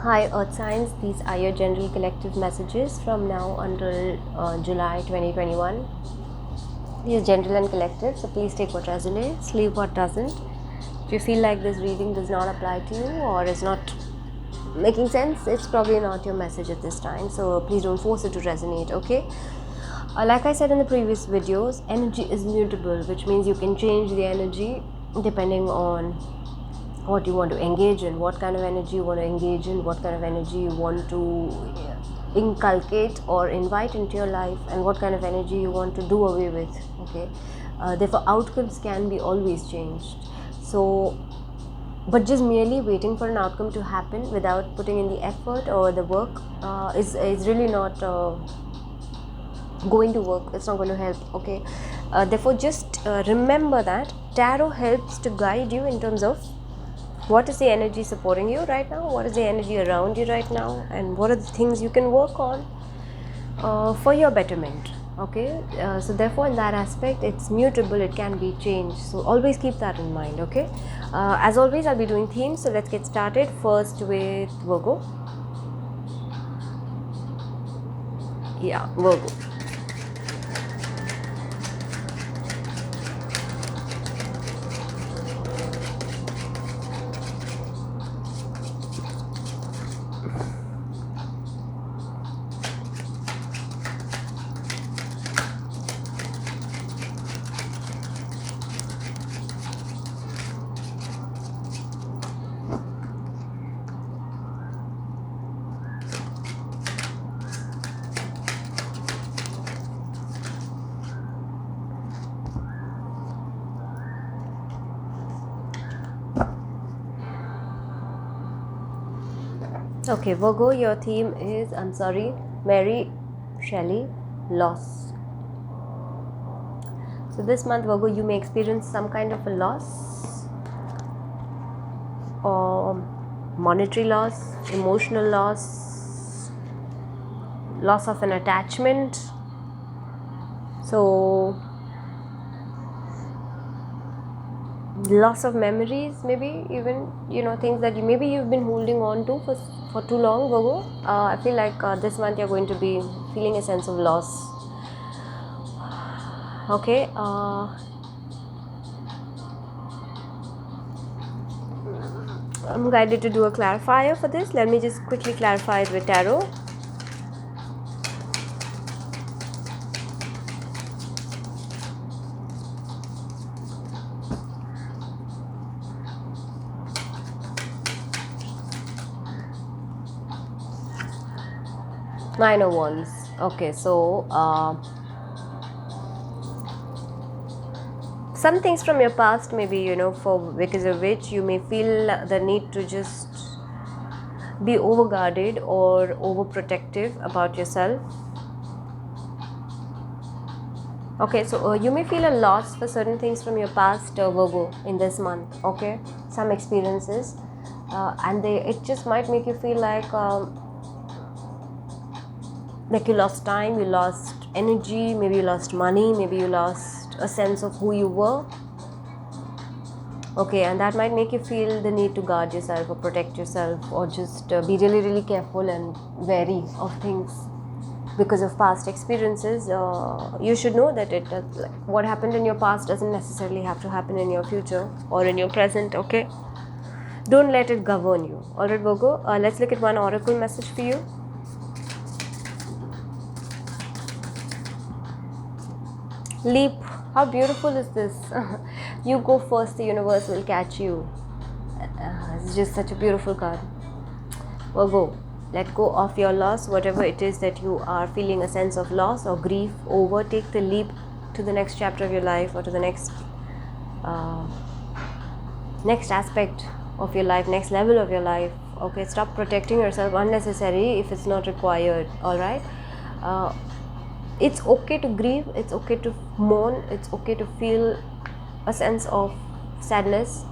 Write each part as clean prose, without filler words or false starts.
Hi Earth Signs, these are your general collective messages from now until July 2021. These are general and collective, so please take what resonates, leave what doesn't. If you feel like this reading does not apply to you or is not making sense, it's probably not your message at this time, so please don't force it to resonate, okay? Like I said in the previous videos, energy is mutable, which means you can change the energy depending on what you want to engage in, what kind of energy you want to engage in, what kind of energy you want to inculcate or invite into your life, and what kind of energy you want to do away with. Okay, therefore outcomes can be always changed. So but just merely waiting for an outcome to happen without putting in the effort or the work is really not going to work. It's not going to help. Okay, therefore just remember that tarot helps to guide you in terms of what is the energy supporting you right now, what is the energy around you right now, and what are the things you can work on for your betterment. Okay, so therefore in that aspect it's mutable, it can be changed, so always keep that in mind. Okay, as always I'll be doing themes, so let's get started first with Virgo. Yeah, Virgo. Okay, Virgo, your theme is, Mary Shelley, loss. So this month, Virgo, you may experience some kind of a loss, or monetary loss, emotional loss, loss of an attachment. So loss of memories, maybe even things that you've been holding on to for too long, Virgo. I feel like this month you're going to be feeling a sense of loss. Okay, I'm guided to do a clarifier for this. Let me just quickly clarify it with tarot. Nine of Wands. Okay, so some things from your past, maybe for because of which you may feel the need to just be overguarded or overprotective about yourself. Okay, so you may feel a loss for certain things from your past, Virgo, in this month. Okay, some experiences, and it just might make you feel like you lost time, you lost energy, maybe you lost money, maybe you lost a sense of who you were. Okay, and that might make you feel the need to guard yourself or protect yourself, or just be really, really careful and wary of things because of past experiences. You should know that what happened in your past doesn't necessarily have to happen in your future or in your present. Okay, don't let it govern you. Alright, Virgo, let's look at one oracle message for you. Leap. How beautiful is this? You go first, the universe will catch you. It's just such a beautiful card. Virgo, let go of your loss, whatever it is that you are feeling a sense of loss or grief over. Take the leap to the next chapter of your life, or to the next aspect of your life, next level of your life. Okay, stop protecting yourself unnecessarily if it's not required. All right, it's okay to grieve, it's okay to mourn, it's okay to feel a sense of sadness,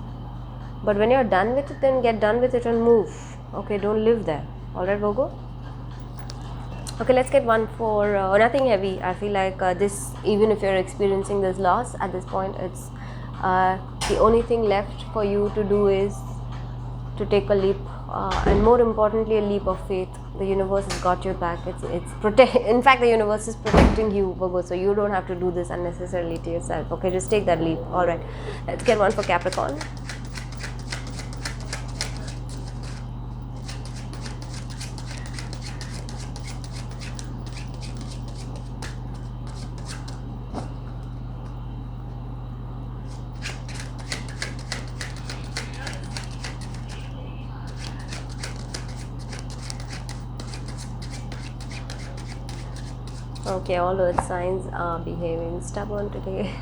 but when you're done with it, then get done with it and move. Okay, don't live there. All right, Virgo. Okay, let's get one for nothing heavy. I feel like this, even if you're experiencing this loss at this point, it's the only thing left for you to do is to take a leap and more importantly, a leap of faith. The universe has got your back. In fact, the universe is protecting you, Virgo, so you don't have to do this unnecessarily to yourself. Okay, just take that leap. All right, let's get one for Capricorn. Okay, all earth signs are behaving stubborn today.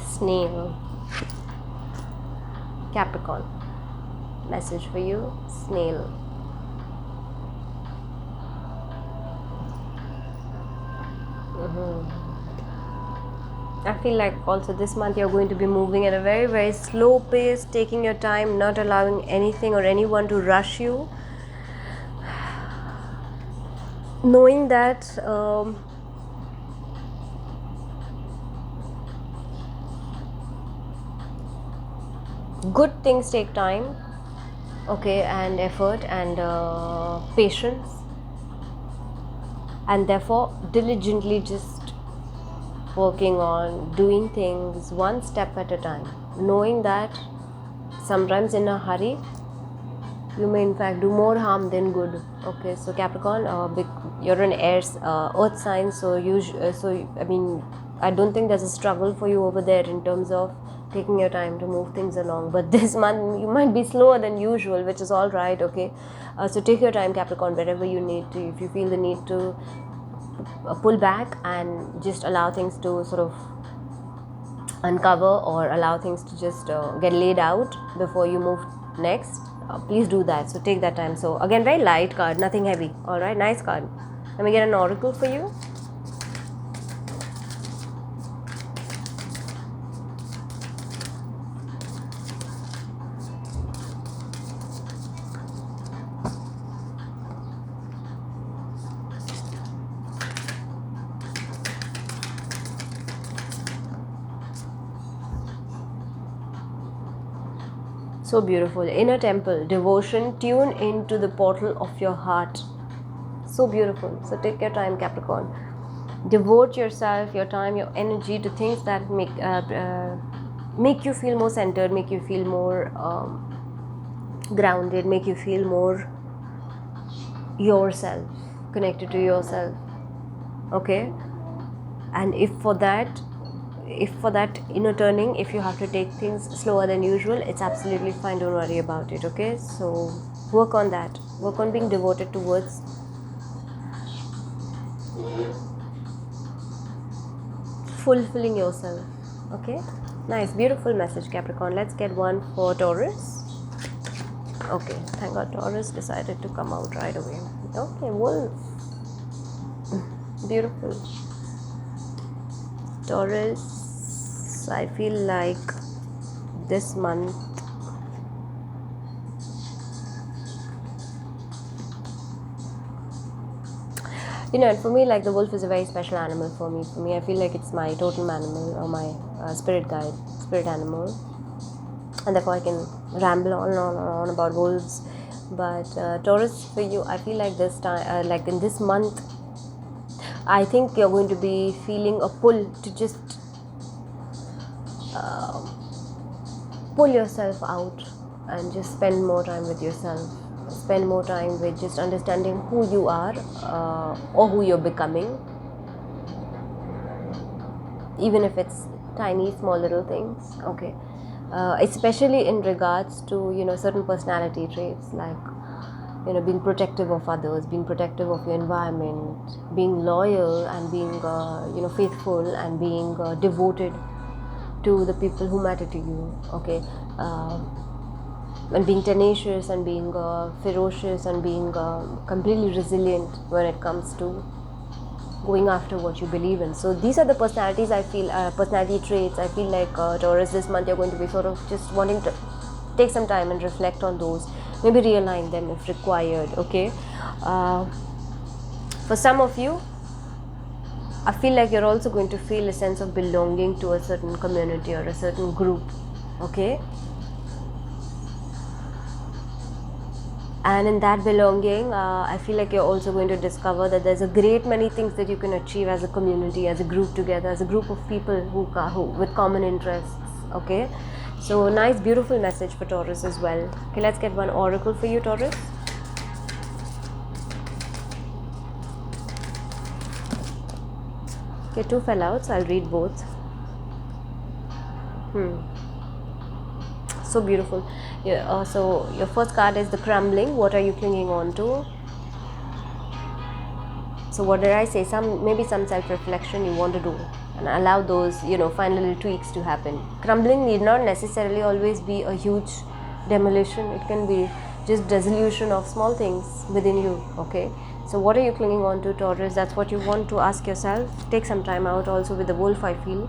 Snail. Capricorn. Message for you, snail. I feel like also this month you're going to be moving at a very, very slow pace, taking your time, not allowing anything or anyone to rush you. Knowing that good things take time, okay, and effort and patience, and therefore diligently just working on doing things one step at a time, knowing that sometimes in a hurry you may in fact do more harm than good. Okay, so Capricorn, you're an earth sign, so I mean, I don't think there's a struggle for you over there in terms of taking your time to move things along, but this month you might be slower than usual, which is all right. Okay, so take your time, Capricorn, wherever you need to. If you feel the need to pull back and just allow things to sort of uncover, or allow things to just get laid out before you move next, please do that. So take that time. So again, very light card, nothing heavy. All right, nice card. Let me get an oracle for you. So beautiful. Inner temple, devotion, tune into the portal of your heart. So beautiful. So take your time, Capricorn. Devote yourself, your time, your energy to things that make you feel more centered, make you feel more grounded, make you feel more yourself, connected to yourself. Okay, and if for that inner turning, if you have to take things slower than usual, it's absolutely fine, don't worry about it. Okay, so work on that, work on being devoted towards fulfilling yourself. Okay, nice, beautiful message, Capricorn. Let's get one for Taurus. Okay, thank God Taurus decided to come out right away. Okay, wolf. Beautiful. Taurus, I feel like this month and for me, like, the wolf is a very special animal for me. I feel like it's my totem animal, or my spirit guide, spirit animal, and therefore I can ramble on and on and on about wolves. But Taurus, for you, I feel like this time, like in this month, I think you're going to be feeling a pull to just pull yourself out and just spend more time with yourself, spend more time with just understanding who you are, or who you're becoming, even if it's tiny, small little things. Okay, especially in regards to certain personality traits, like being protective of others, being protective of your environment, being loyal and being faithful, and being devoted to the people who matter to you. Okay, and being tenacious, and being ferocious, and being completely resilient when it comes to going after what you believe in. So these are the personality traits I feel like, Taurus, this month you're going to be sort of just wanting to Take some time and reflect on those, maybe realign them if required. Okay, for some of you, I feel like you're also going to feel a sense of belonging to a certain community or a certain group. Okay, and in that belonging, I feel like you're also going to discover that there's a great many things that you can achieve as a community, as a group together, as a group of people who with common interests. Okay, so nice beautiful message for Taurus as well. Okay, let's get one oracle for you, Taurus. Okay, 2 fell out, so I'll read both. So beautiful. Yeah, so your first card is the crumbling. What are you clinging on to? So what did I say? Maybe some self-reflection you want to do, and allow those, final little tweaks to happen. Crumbling need not necessarily always be a huge demolition. It can be just dissolution of small things within you. Okay, so what are you clinging on to, Taurus? That's what you want to ask yourself. Take some time out also with the wolf, I feel,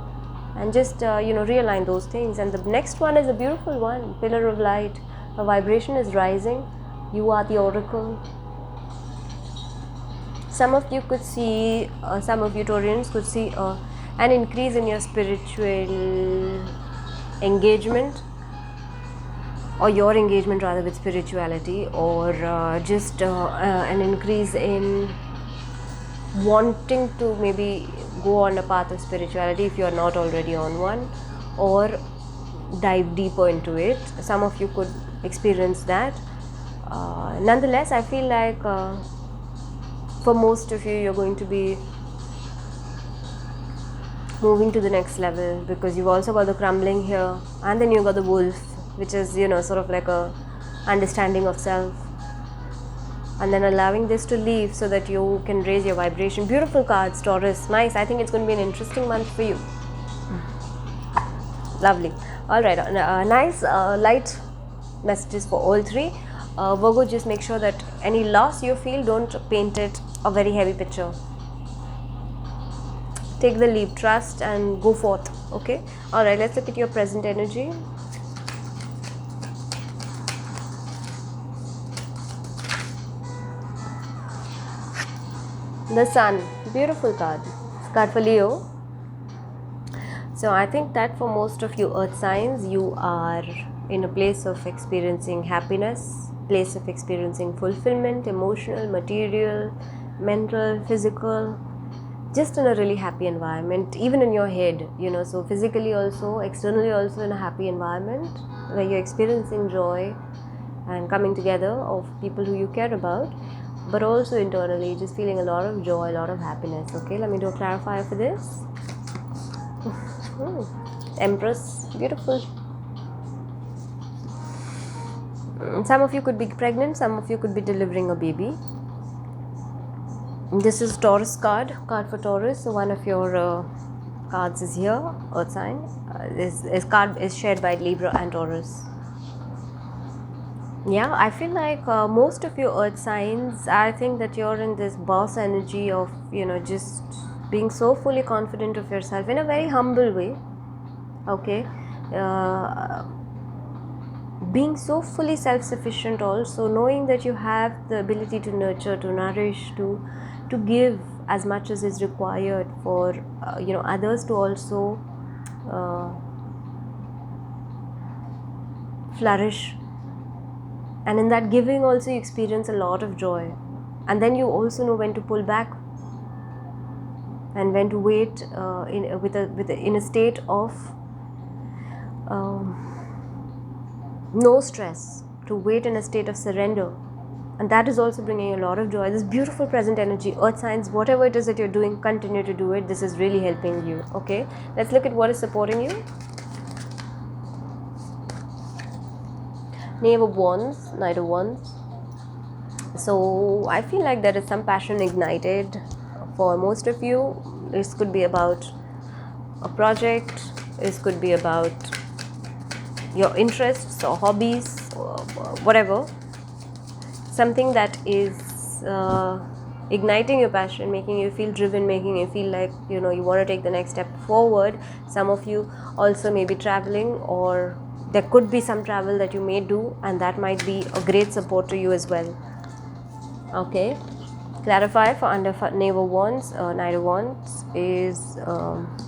and just realign those things. And the next one is a beautiful one, pillar of light. A vibration is rising. You are the oracle. Some of you could see, some of you Taurians could see an increase in your spiritual engagement, or your engagement rather with spirituality, or just an increase in wanting to maybe go on a path of spirituality if you are not already on one, or dive deeper into it. Some of you could experience that. Nonetheless, I feel like for most of you, you're going to be moving to the next level, because you've also got the crumbling here, and then you've got the wolf, which is sort of like a understanding of self, and then allowing this to leave so that you can raise your vibration. Beautiful cards, Taurus. Nice. I think it's going to be an interesting month for you. Lovely. All right, nice light messages for all three. Virgo, just make sure that any loss you feel, don't paint it a very heavy picture. Take the leap, trust, and go forth. Okay, all right, let's look at your present energy. The Sun, beautiful card. It's card for Leo. So I think that for most of you earth signs, you are in a place of experiencing happiness, place of experiencing fulfillment, emotional, material, mental, physical, just in a really happy environment, even in your head, so physically also, externally also, in a happy environment where you're experiencing joy and coming together of people who you care about, but also internally just feeling a lot of joy, a lot of happiness. Okay, let me do a clarifier for this. Empress, beautiful. Some of you could be pregnant, some of you could be delivering a baby. This is Taurus card for Taurus. So one of your cards is here, earth sign. This card is shared by Libra and Taurus. Yeah, I feel like most of your earth signs, I think that you're in this boss energy of, just being so fully confident of yourself in a very humble way. Okay, being so fully self-sufficient also, knowing that you have the ability to nurture, to nourish, to give as much as is required for others to also flourish. And in that giving also you experience a lot of joy, and then you also know when to pull back and when to wait in a state of no stress, to wait in a state of surrender, and that is also bringing a lot of joy. This beautiful present energy, earth signs, whatever it is that you're doing, continue to do it. This is really helping you. Okay, let's look at what is supporting you. Knave of Wands, Knight of Wands. So I feel like there is some passion ignited for most of you. This could be about a project, this could be about your interests or hobbies or whatever. Something that is igniting your passion, making you feel driven, making you feel like you want to take the next step forward. Some of you also may be traveling or there could be some travel that you may do, and that might be a great support to you as well. Okay, clarify for under Knave of Wands, Knight of Wands is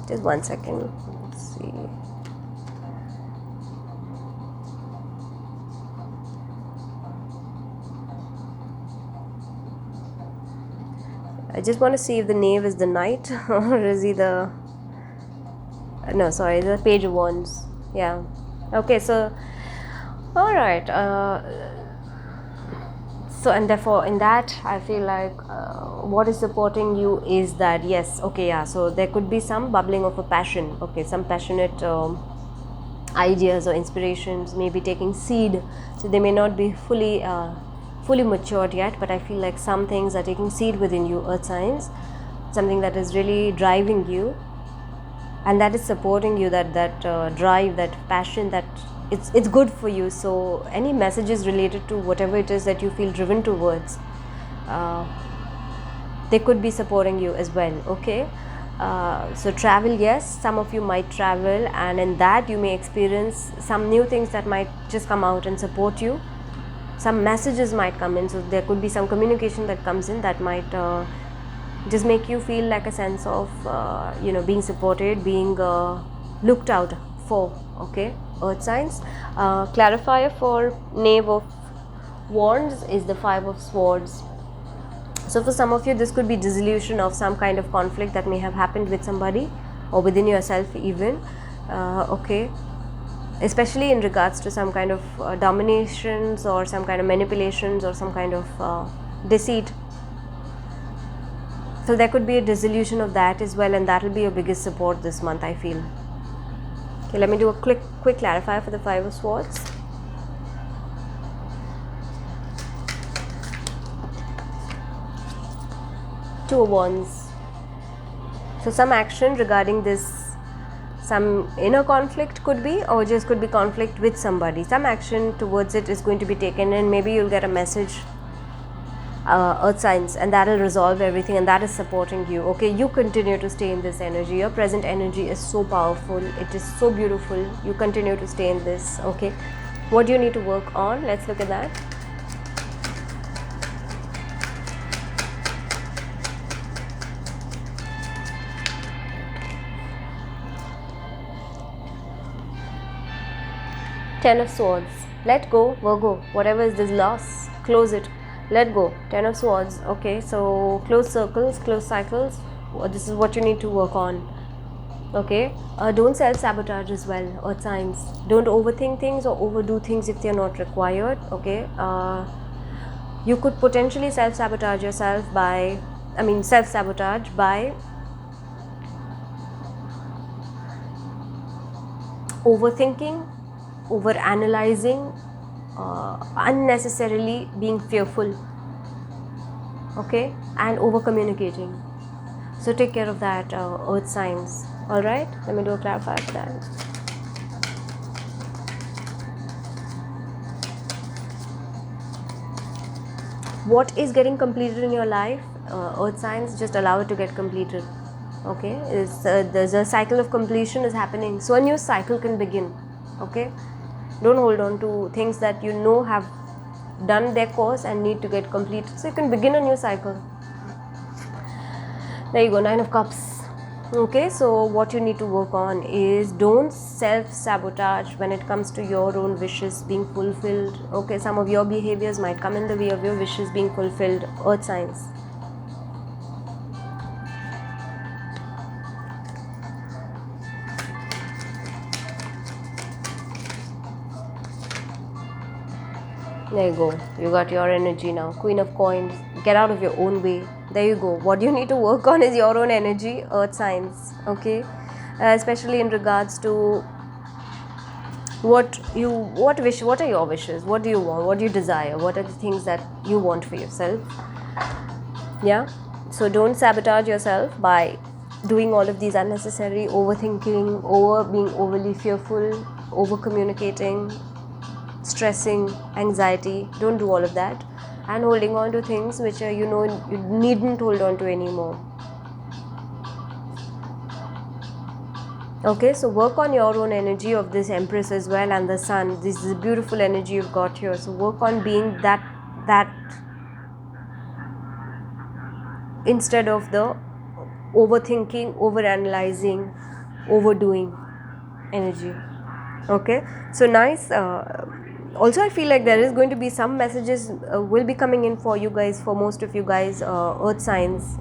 just 1 second. Let's see. I just want to see if the Knave is the Knight or is he the no, sorry, the Page of Wands. Yeah. Okay, so all right. So and therefore in that I feel like what is supporting you is that yes, okay, yeah, so there could be some bubbling of a passion, okay, some passionate ideas or inspirations may be taking seed. So they may not be fully matured yet, but I feel like some things are taking seed within you, earth signs, something that is really driving you and that is supporting you, that drive, that passion, that it's good for you. So any messages related to whatever it is that you feel driven towards, they could be supporting you as well. Okay, so travel, yes, some of you might travel, and in that you may experience some new things that might just come out and support you. Some messages might come in, so there could be some communication that comes in that might just make you feel like a sense of being supported, being looked out for. Okay, earth signs. Clarifier for Knave of Wands is the Five of Swords. So for some of you, this could be dissolution of some kind of conflict that may have happened with somebody or within yourself even. Okay, especially in regards to some kind of dominations or some kind of manipulations or some kind of deceit. So there could be a dissolution of that as well, and that will be your biggest support this month, I feel. Okay, let me do a quick clarifier for the Five of Swords. Two of Wands. So some action regarding this, some inner conflict could be, or just could be conflict with somebody. Some action towards it is going to be taken, and maybe you'll get a message, earth signs, and that will resolve everything, and that is supporting you. Okay, you continue to stay in this energy. Your present energy is so powerful, it is so beautiful. You continue to stay in this. Okay, what do you need to work on? Let's look at that. Ten of Swords. Let go, Virgo. Whatever is this loss, close it. Let go. Ten of Swords. Okay, so close circles, close cycles. This is what you need to work on. Okay, don't self-sabotage as well, earth signs. Don't overthink things or overdo things if they are not required. Okay, you could potentially self-sabotage yourself by, self-sabotage by overthinking, over analyzing, unnecessarily being fearful, okay, and over communicating. So take care of that, earth signs. All right, let me do a clarifier for that. What is getting completed in your life, earth signs, just allow it to get completed. Okay, there's a cycle of completion is happening, so a new cycle can begin. Okay, don't hold on to things that you know have done their course and need to get completed, so you can begin a new cycle. There you go, Nine of Cups. Okay, so what you need to work on is don't self-sabotage when it comes to your own wishes being fulfilled. Okay, some of your behaviors might come in the way of your wishes being fulfilled, earth signs. There you go, you got your energy now. Queen of Coins. Get out of your own way. There you go. What you need to work on is your own energy, earth signs. Okay, especially in regards to what are your wishes, what do you want, what do you desire, what are the things that you want for yourself. Yeah, so don't sabotage yourself by doing all of these unnecessary overthinking, being overly fearful, over communicating, stressing, anxiety. Don't do all of that, and holding on to things which are, you needn't hold on to anymore. Okay, so work on your own energy of this Empress as well, and the Sun. This is a beautiful energy you've got here. So work on being that instead of the overthinking, overanalyzing, overdoing energy. Okay, so nice. Also, I feel like there is going to be some messages will be coming in for you guys, for most of you guys, earth signs.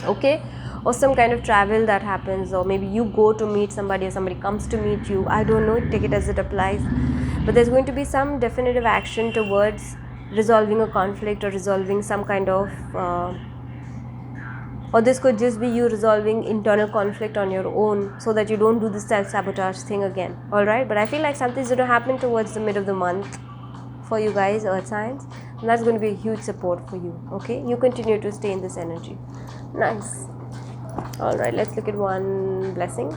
Okay, or some kind of travel that happens, or maybe you go to meet somebody or somebody comes to meet you. I don't know, take it as it applies, but there's going to be some definitive action towards resolving a conflict or resolving some kind of or this could just be you resolving internal conflict on your own, so that you don't do the self-sabotage thing again. All right, but I feel like something's going to happen towards the mid of the month for you guys, earth signs, and that's going to be a huge support for you. Okay, you continue to stay in this energy. Nice. All right, let's look at one blessing.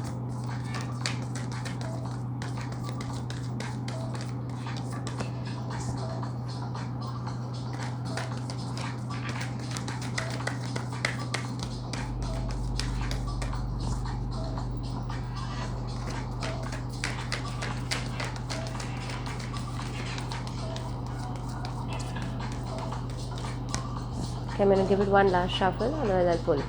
Okay, I'm going to give it one last shuffle, otherwise I'll pull.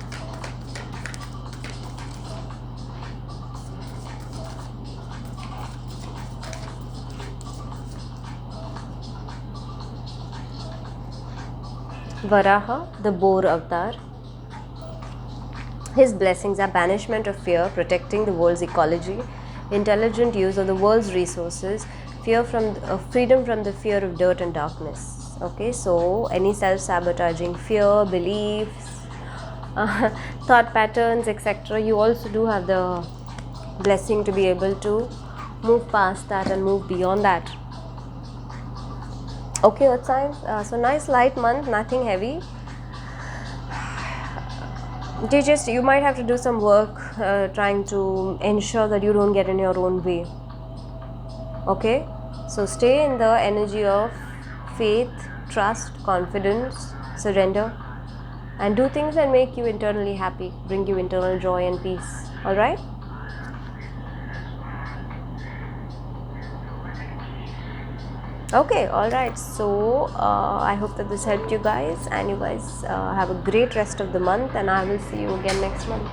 Varaha, the boar avatar. His blessings are banishment of fear, protecting the world's ecology, intelligent use of the world's resources, freedom from the fear of dirt and darkness. Okay, so any self-sabotaging fear, beliefs, thought patterns, etc., you also do have the blessing to be able to move past that and move beyond that. Okay, earth signs. So nice light month, nothing heavy. You might have to do some work trying to ensure that you don't get in your own way. Okay, so stay in the energy of faith, trust, confidence, surrender, and do things that make you internally happy, bring you internal joy and peace. All right. Okay, all right. So I hope that this helped you guys, and you guys have a great rest of the month, and I will see you again next month.